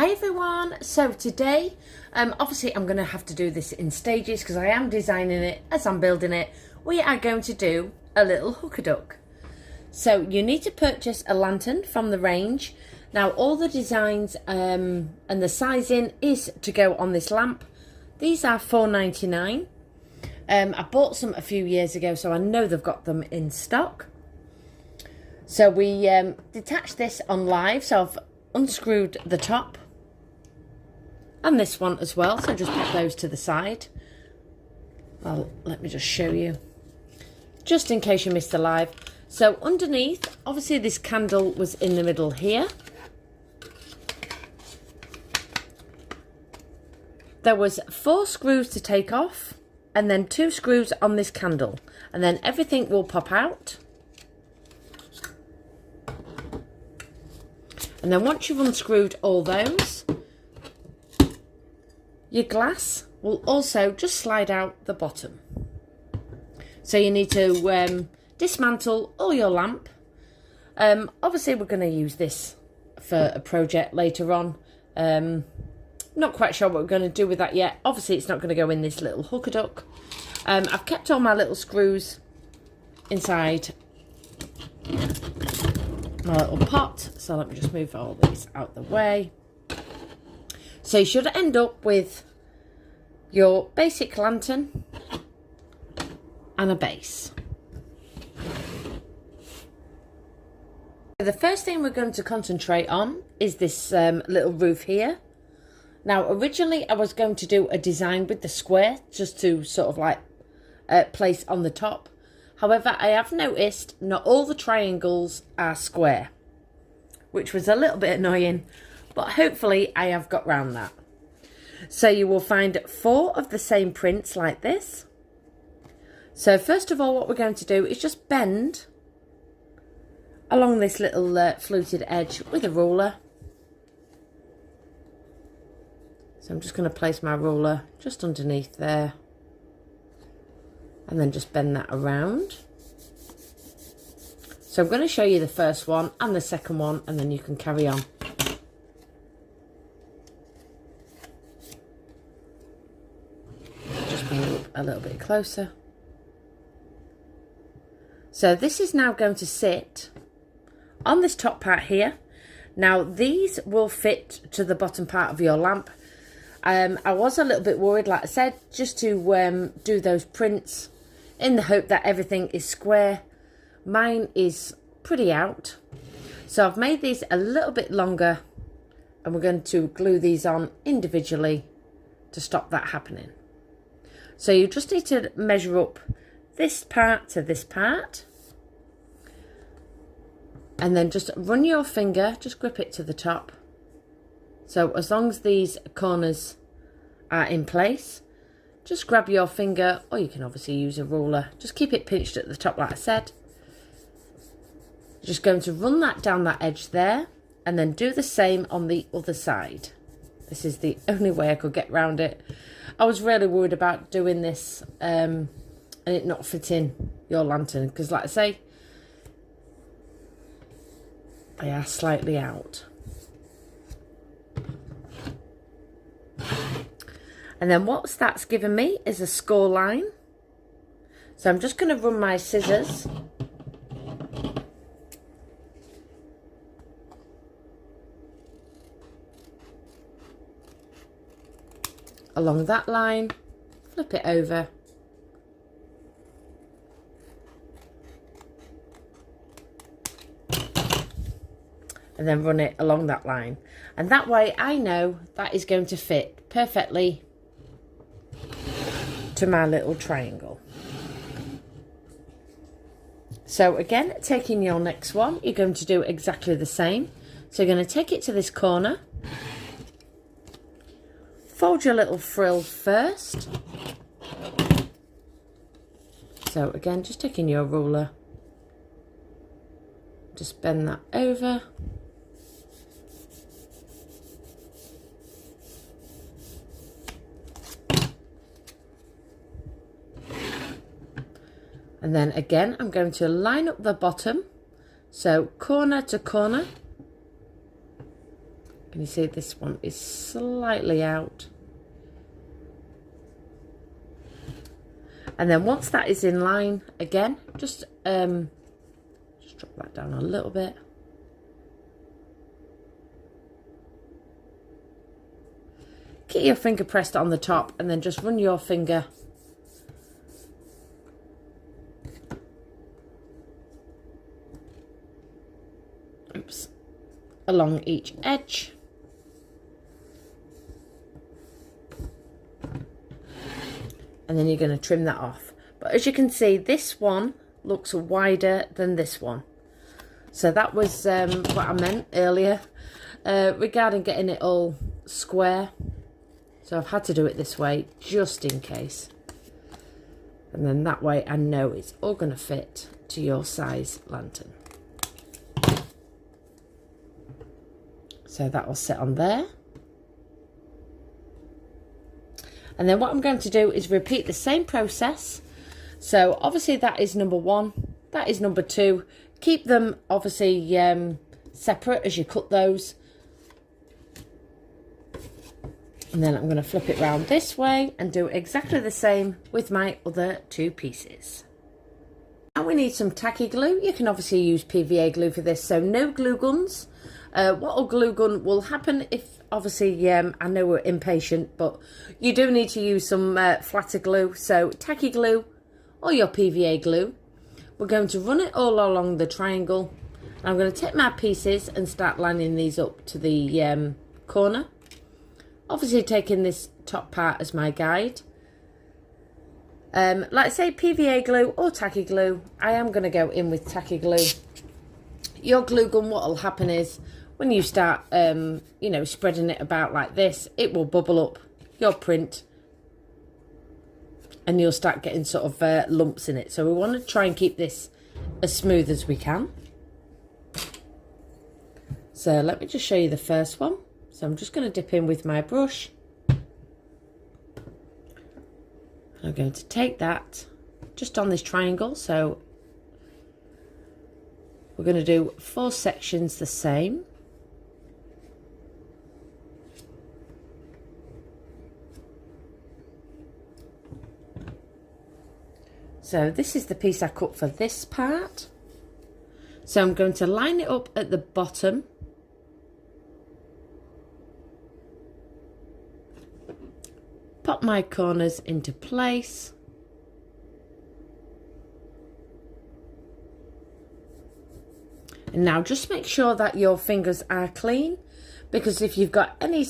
Hi everyone, so today obviously I'm going to have to do this in stages because I am designing it as I'm building it. We are going to do a little hooker duck. So you need to purchase a lantern from the range. Now all the designs and the sizing is to go on this lamp. These are $4.99. I bought some a few years ago, so I know they've got them in stock. So we detached this on live, so I've unscrewed the top and this one as well, so just put those to the side. Well, let me just show you just in case you missed the live. So underneath, obviously this candle was in the middle here. There was 4 screws to take off and then 2 screws on this candle, and then everything will pop out. And then once you've unscrewed all those, your glass will also just slide out the bottom. So you need to dismantle all your lamp. Obviously we're going to use this for a project later on. Not quite sure what we're going to do with that yet. Obviously it's not going to go in this little hooker duck. I've kept all my little screws inside my little pot, so let me just move all these out the way. So you should end up with your basic lantern and a base. The first thing we're going to concentrate on is this little roof here. Now originally I was going to do a design with the square just to sort of like place on the top. However, I have noticed not all the triangles are square, which was a little bit annoying, but hopefully I have got round that. So you will find 4 of the same prints like this. So first of all, what we're going to do is just bend along this little fluted edge with a ruler. So I'm just going to place my ruler just underneath there, and then just bend that around. So I'm going to show you the first one and the second one, and then you can carry on. Just bring it up a little bit closer. So this is now going to sit on this top part here. Now these will fit to the bottom part of your lamp. I was a little bit worried, like I said, just to do those prints in the hope that everything is square. Mine is pretty out, so I've made these a little bit longer, and we're going to glue these on individually to stop that happening. So you just need to measure up this part to this part, and then just run your finger, just grip it to the top. So as long as these corners are in place, just grab your finger, or you can obviously use a ruler. Just keep it pinched at the top like I said. Just going to run that down that edge there, and then do the same on the other side. This is the only way I could get around it. I was really worried about doing this and it not fitting your lantern, because like I say, they are slightly out. And then what that's given me is a score line. So I'm just going to run my scissors along that line, flip it over, and then run it along that line. And that way I know that is going to fit perfectly to my little triangle. So again, taking your next one, you're going to do exactly the same. So you're going to take it to this corner, fold your little frill first. So again, just taking your ruler, just bend that over. And then again, I'm going to line up the bottom. So corner to corner, Can you see this one is slightly out? And then once that is in line, again, just drop that down a little bit. Keep your finger pressed on the top and then just run your finger along each edge. And then you're going to trim that off. But as you can see, this one looks wider than this one. So that was what I meant earlier regarding getting it all square. So I've had to do it this way just in case. And then that way I know it's all going to fit to your size lantern. So that will sit on there. And then what I'm going to do is repeat the same process. So obviously that is number 1, that is number 2. Keep them obviously separate as you cut those. And then I'm going to flip it round this way and do exactly the same with my other 2 pieces. And we need some tacky glue. You can obviously use PVA glue for this, so no glue guns. What a glue gun will happen if, obviously, I know we're impatient, but you do need to use some flatter glue. So tacky glue or your PVA glue. We're going to run it all along the triangle. I'm going to take my pieces and start lining these up to the corner. Obviously taking this top part as my guide. Like I say, PVA glue or tacky glue. I am going to go in with tacky glue. Your glue gun, what will happen is when you start, you know, spreading it about like this, it will bubble up your print and you'll start getting sort of lumps in it. So we want to try and keep this as smooth as we can. So let me just show you the first one. So I'm just going to dip in with my brush. I'm going to take that just on this triangle. So we're going to do 4 sections the same. So this is the piece I cut for this part. So I'm going to line it up at the bottom. Pop my corners into place. And now just make sure that your fingers are clean, because if you've got any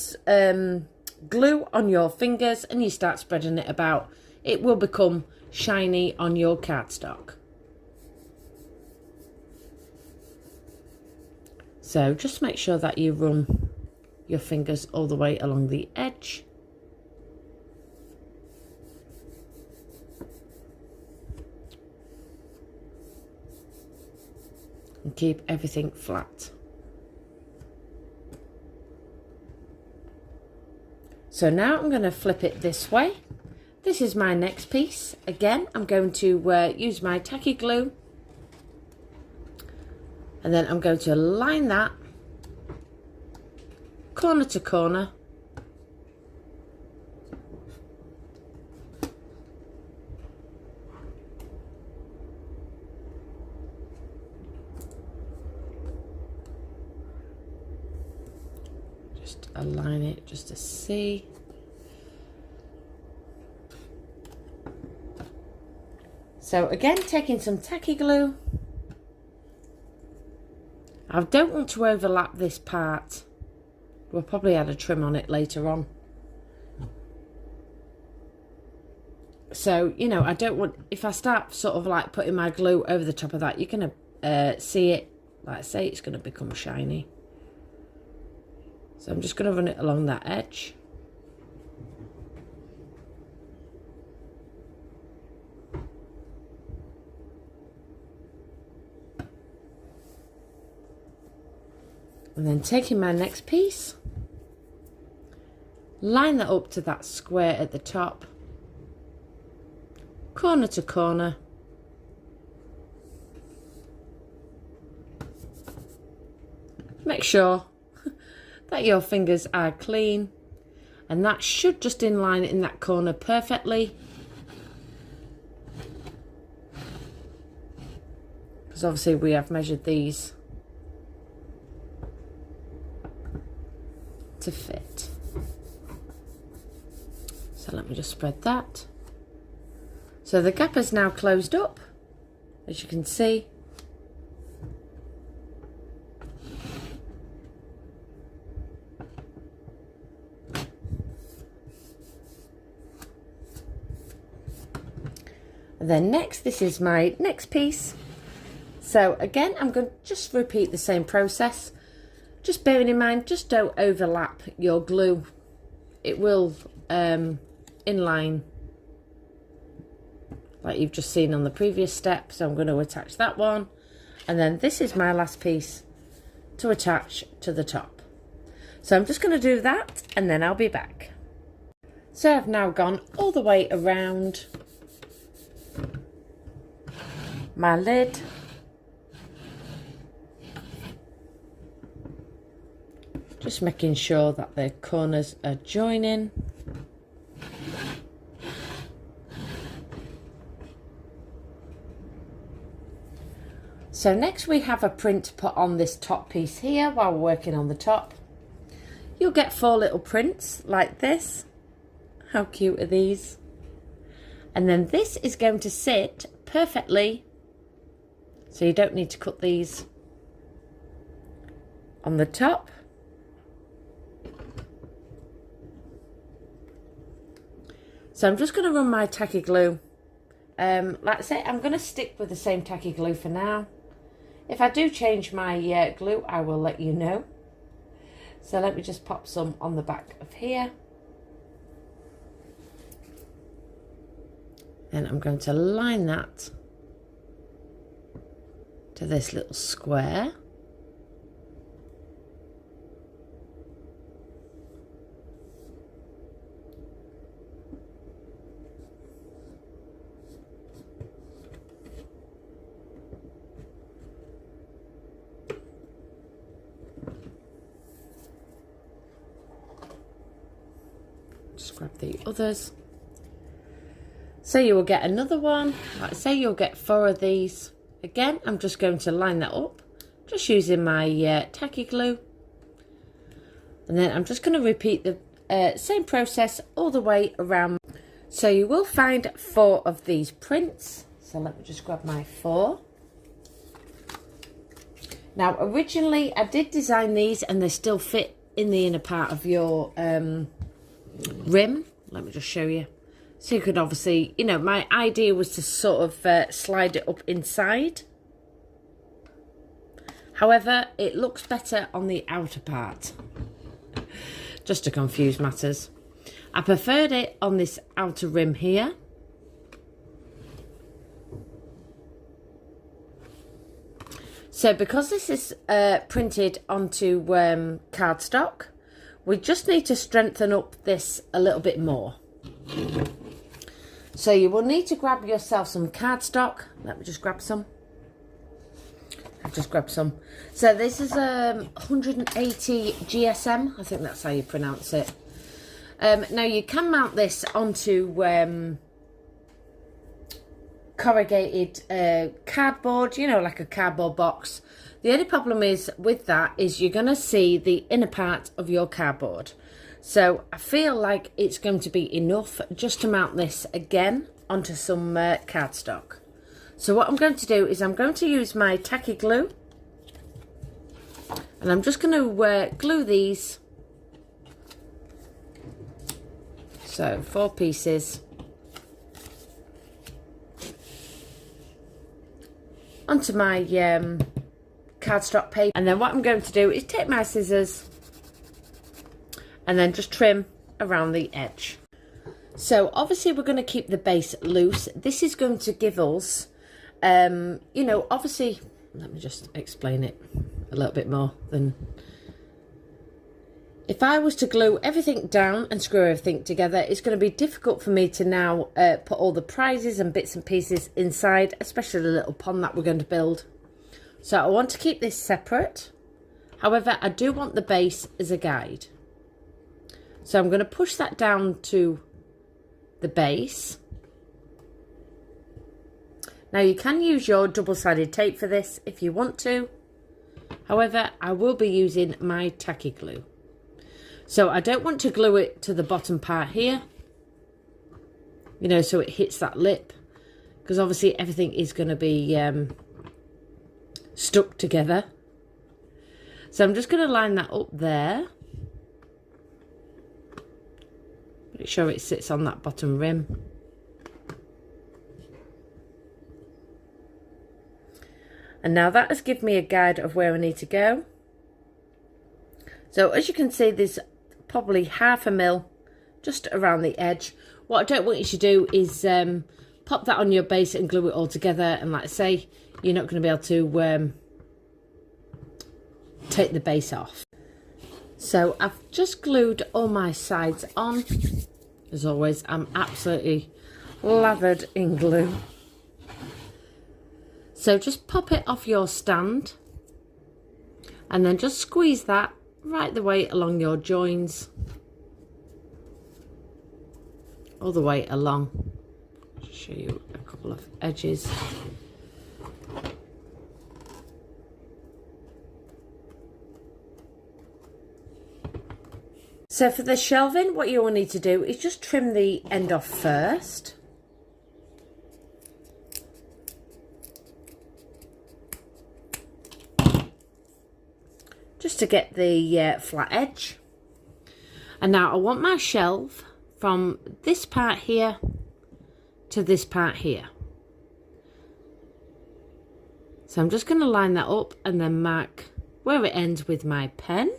glue on your fingers and you start spreading it about, it will become shiny on your cardstock. So just make sure that you run your fingers all the way along the edge. And keep everything flat. So now I'm going to flip it this way. This is my next piece. Again, I'm going to use my tacky glue. And then I'm going to line that corner to corner. Just align it just to see. So again, taking some tacky glue. I don't want to overlap this part. We'll probably add a trim on it later on. So, you know, I don't want, if I start sort of like putting my glue over the top of that, you're going to see it, like I say, it's going to become shiny. So I'm just going to run it along that edge. And then taking my next piece, line that up to that square at the top, corner to corner. Make sure that your fingers are clean, and that should just inline in that corner perfectly. Because obviously we have measured these to fit. So let me just spread that. So the gap is now closed up, as you can see. And then next, this is my next piece. So again, I'm going to just repeat the same process. Just bearing in mind, just don't overlap your glue. It will inline like you've just seen on the previous step. So I'm going to attach that one. And then this is my last piece to attach to the top. So I'm just going to do that and then I'll be back. So I've now gone all the way around my lid. Just making sure that the corners are joining. So next we have a print to put on this top piece here while we're working on the top. You'll get 4 little prints like this. How cute are these? And then this is going to sit perfectly, so you don't need to cut these on the top. So I'm just going to run my tacky glue. Like I say, I'm going to stick with the same tacky glue for now. If I do change my glue, I will let you know. So let me just pop some on the back of here. Then I'm going to line that to this little square. Just grab the others. So you will get another one. Like I say, you'll get 4 of these. Again, I'm just going to line that up, just using my tacky glue. And then I'm just going to repeat the same process all the way around. So you will find 4 of these prints. So let me just grab my 4. Now, originally I did design these and they still fit in the inner part of your rim. Let me just show you. So you could obviously, you know, my idea was to sort of slide it up inside. However, it looks better on the outer part, just to confuse matters. I preferred it on this outer rim here. So because this is printed onto cardstock, we just need to strengthen up this a little bit more. So you will need to grab yourself some cardstock. Let me just grab some. I've just grabbed some. So this is 180 GSM. I think that's how you pronounce it. Now you can mount this onto corrugated cardboard, you know, like a cardboard box. The only problem is with that is you're going to see the inner part of your cardboard. So I feel like it's going to be enough just to mount this again onto some cardstock. So what I'm going to do is I'm going to use my tacky glue, and I'm just going to glue these. So 4 pieces onto my cardstock paper, and then what I'm going to do is take my scissors and then just trim around the edge. So obviously we're going to keep the base loose. This is going to give us, you know, obviously, let me just explain it a little bit more than... If I was to glue everything down and screw everything together, it's going to be difficult for me to now put all the prizes and bits and pieces inside, especially the little pond that we're going to build. So I want to keep this separate. However, I do want the base as a guide. So I'm going to push that down to the base. Now you can use your double-sided tape for this if you want to. However, I will be using my tacky glue. So I don't want to glue it to the bottom part here, you know, so it hits that lip, because obviously everything is going to be stuck together. So I'm just going to line that up there. Make sure it sits on that bottom rim. And now that has given me a guide of where I need to go. So as you can see, there's probably 1/2 mil just around the edge. What I don't want you to do is pop that on your base and glue it all together. And like I say, you're not going to be able to take the base off. So I've just glued all my sides on. As always, I'm absolutely lathered in glue. So just pop it off your stand and then just squeeze that right the way along your joins, all the way along. I'll show you a couple of edges. So for the shelving, what you will need to do is just trim the end off first. Just to get the flat edge. And now I want my shelf from this part here to this part here. So I'm just going to line that up and then mark where it ends with my pen.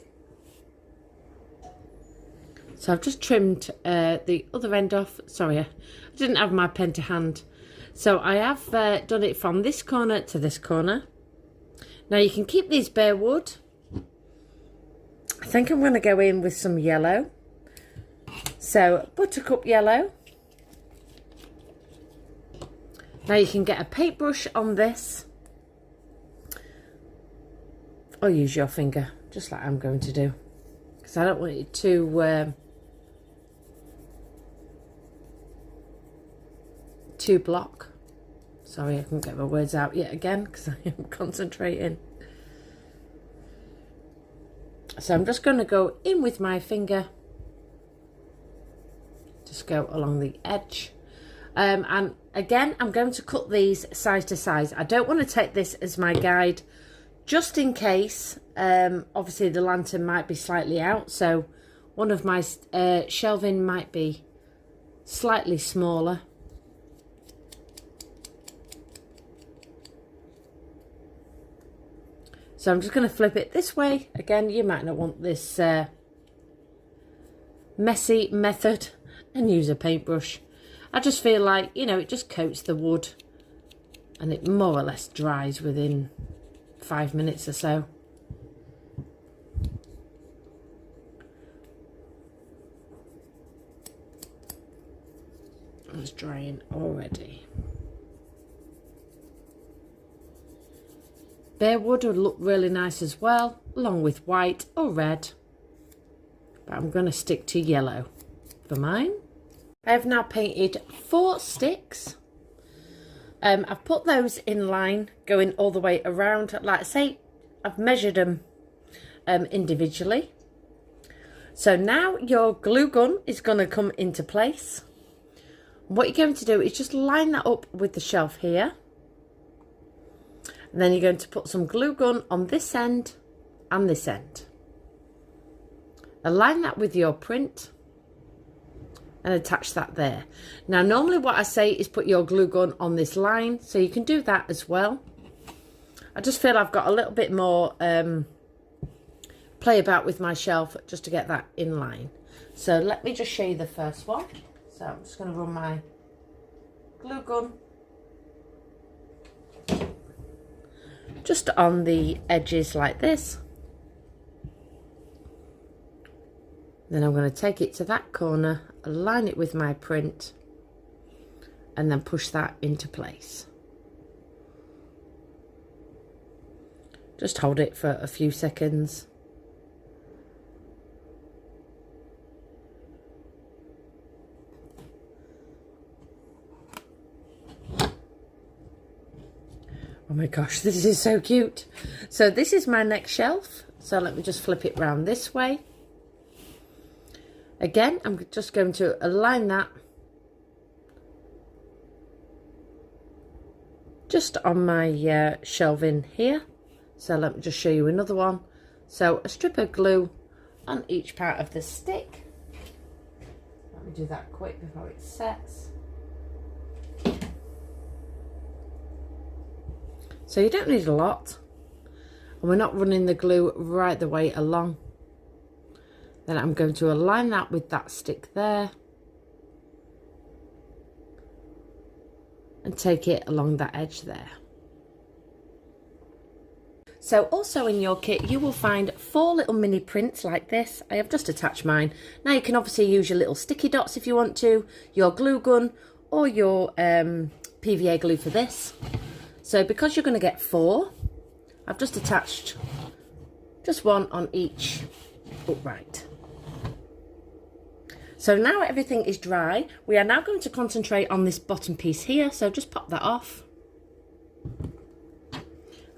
So I've just trimmed the other end off. Sorry, I didn't have my pen to hand. So I have done it from this corner to this corner. Now you can keep these bare wood. I think I'm going to go in with some yellow. So buttercup yellow. Now you can get a paintbrush on this, or use your finger, just like I'm going to do, because I don't want it to block. Sorry, I couldn't get my words out yet again because I am concentrating. So I'm just going to go in with my finger, just go along the edge. And again, I'm going to cut these size to size. I don't want to take this as my guide, just in case. Obviously the lantern might be slightly out, so one of my shelving might be slightly smaller. So I'm just going to flip it this way. Again, you might not want this messy method and use a paintbrush. I just feel like, you know, it just coats the wood and it more or less dries within 5 minutes or so. It's drying already. Bare wood would look really nice as well, along with white or red. But I'm going to stick to yellow for mine. I have now painted 4 sticks. I've put those in line, going all the way around. Like I say, I've measured them individually. So now your glue gun is going to come into place. What you're going to do is just line that up with the shelf here. And then you're going to put some glue gun on this end and this end. Align that with your print and attach that there. Now normally what I say is put your glue gun on this line, so you can do that as well. I just feel I've got a little bit more play about with my shelf just to get that in line. So let me just show you the first one. So I'm just going to run my glue gun just on the edges like this. Then I'm going to take it to that corner, align it with my print, and then push that into place. Just hold it for a few seconds. Oh my gosh, this is so cute. So this is my next shelf. So let me just flip it round this way. Again, I'm just going to align that just on my shelving here. So let me just show you another one. So a strip of glue on each part of the stick. Let me do that quick before it sets. So you don't need a lot, and we're not running the glue right the way along. Then I'm going to align that with that stick there and take it along that edge there. So also in your kit you will find 4 little mini prints like this. I have just attached mine. Now you can obviously use your little sticky dots if you want to, your glue gun or your PVA glue for this. So because you're going to get 4, I've just attached just one on each upright. So now everything is dry, we are now going to concentrate on this bottom piece here. So just pop that off.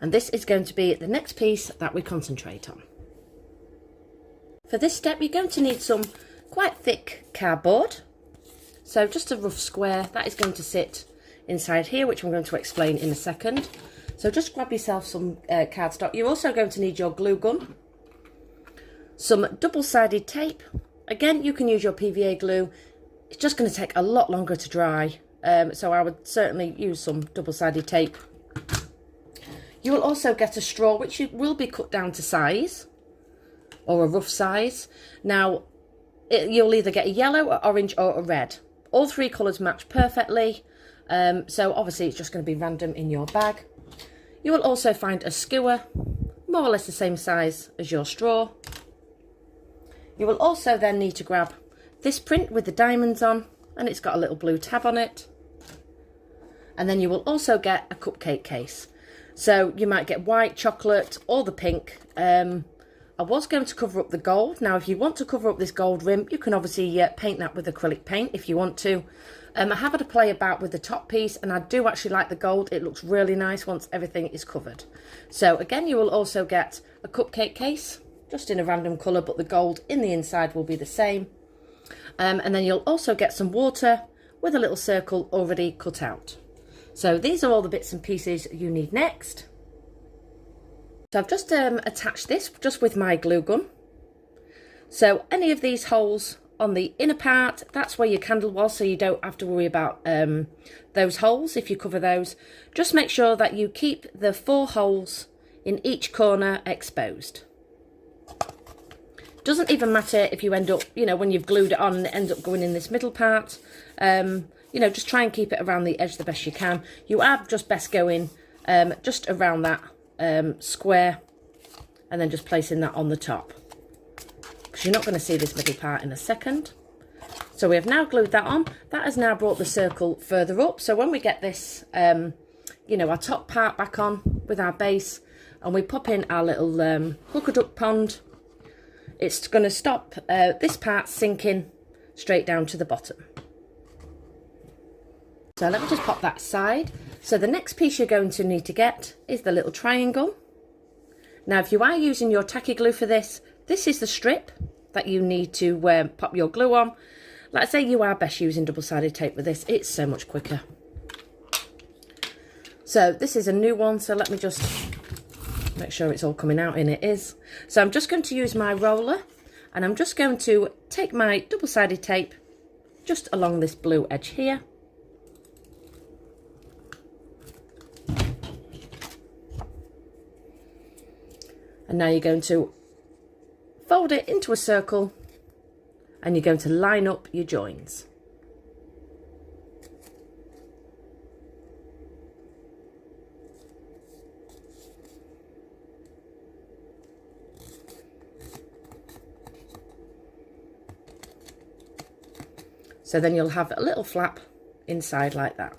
And this is going to be the next piece that we concentrate on. For this step, you're going to need some quite thick cardboard. So just a rough square that is going to sit inside here, which I'm going to explain in a second. So just grab yourself some cardstock. You're also going to need your glue gun, some double-sided tape. Again, you can use your PVA glue. It's just going to take a lot longer to dry, so I would certainly use some double-sided tape. You will also get a straw, which will be cut down to size, or a rough size. Now, you'll either get a yellow, an orange or a red. All 3 colours match perfectly, so obviously it's just going to be random in your bag. You will also find a skewer, more or less the same size as your straw. You will also then need to grab this print with the diamonds on, and it's got a little blue tab on it. And then you will also get a cupcake case. So you might get white, chocolate, or the pink. I was going to cover up the gold. Now, if you want to cover up this gold rim, you can obviously paint that with acrylic paint if you want to. I have had a play about with the top piece, and I do actually like the gold. It looks really nice once everything is covered. So again, you will also get a cupcake case, just in a random colour, but the gold in the inside will be the same. And then you'll also get some water with a little circle already cut out. So these are all the bits and pieces you need next. So I've just attached this just with my glue gun. So any of these holes on the inner part, that's where your candle was, so you don't have to worry about those holes if you cover those. Just make sure that you keep the 4 holes in each corner exposed. Doesn't even matter if you end up, you know, when you've glued it on and it ends up going in this middle part. You know, just try and keep it around the edge the best you can. You are just best going just around that square, and then just placing that on the top, because you're not going to see this middle part in a second. So we have now glued that on. That has now brought the circle further up. So when we get this, you know, our top part back on with our base, and we pop in our little Hukaduck pond, it's going to stop this part sinking straight down to the bottom. So let me just pop that aside. So the next piece you're going to need to get is the little triangle. Now, if you are using your tacky glue for this, this is the strip that you need to pop your glue on. Like I say, you are best using double-sided tape with this. It's so much quicker. So this is a new one, so let me just make sure it's all coming out, and it is. So I'm just going to use my roller, and I'm just going to take my double-sided tape just along this blue edge here. And now you're going to fold it into a circle, and you're going to line up your joins. So then you'll have a little flap inside like that.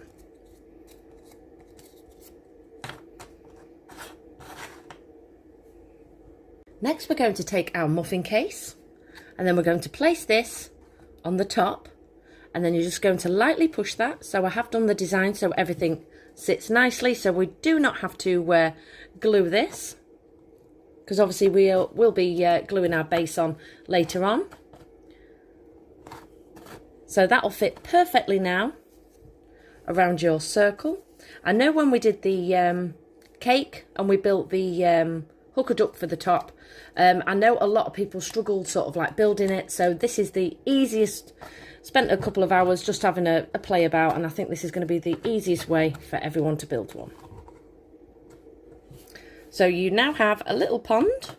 Next, we're going to take our muffin case, and then we're going to place this on the top, and then you're just going to lightly push that. So I have done the design so everything sits nicely, so we do not have to glue this, because obviously we'll be gluing our base on later on. So that'll fit perfectly now around your circle. I know when we did the cake and we built the hooker duck for the top, I know a lot of people struggled sort of like building it, so this is the easiest. Spent a couple of hours just having a play about, and I think this is going to be the easiest way for everyone to build one. So you now have a little pond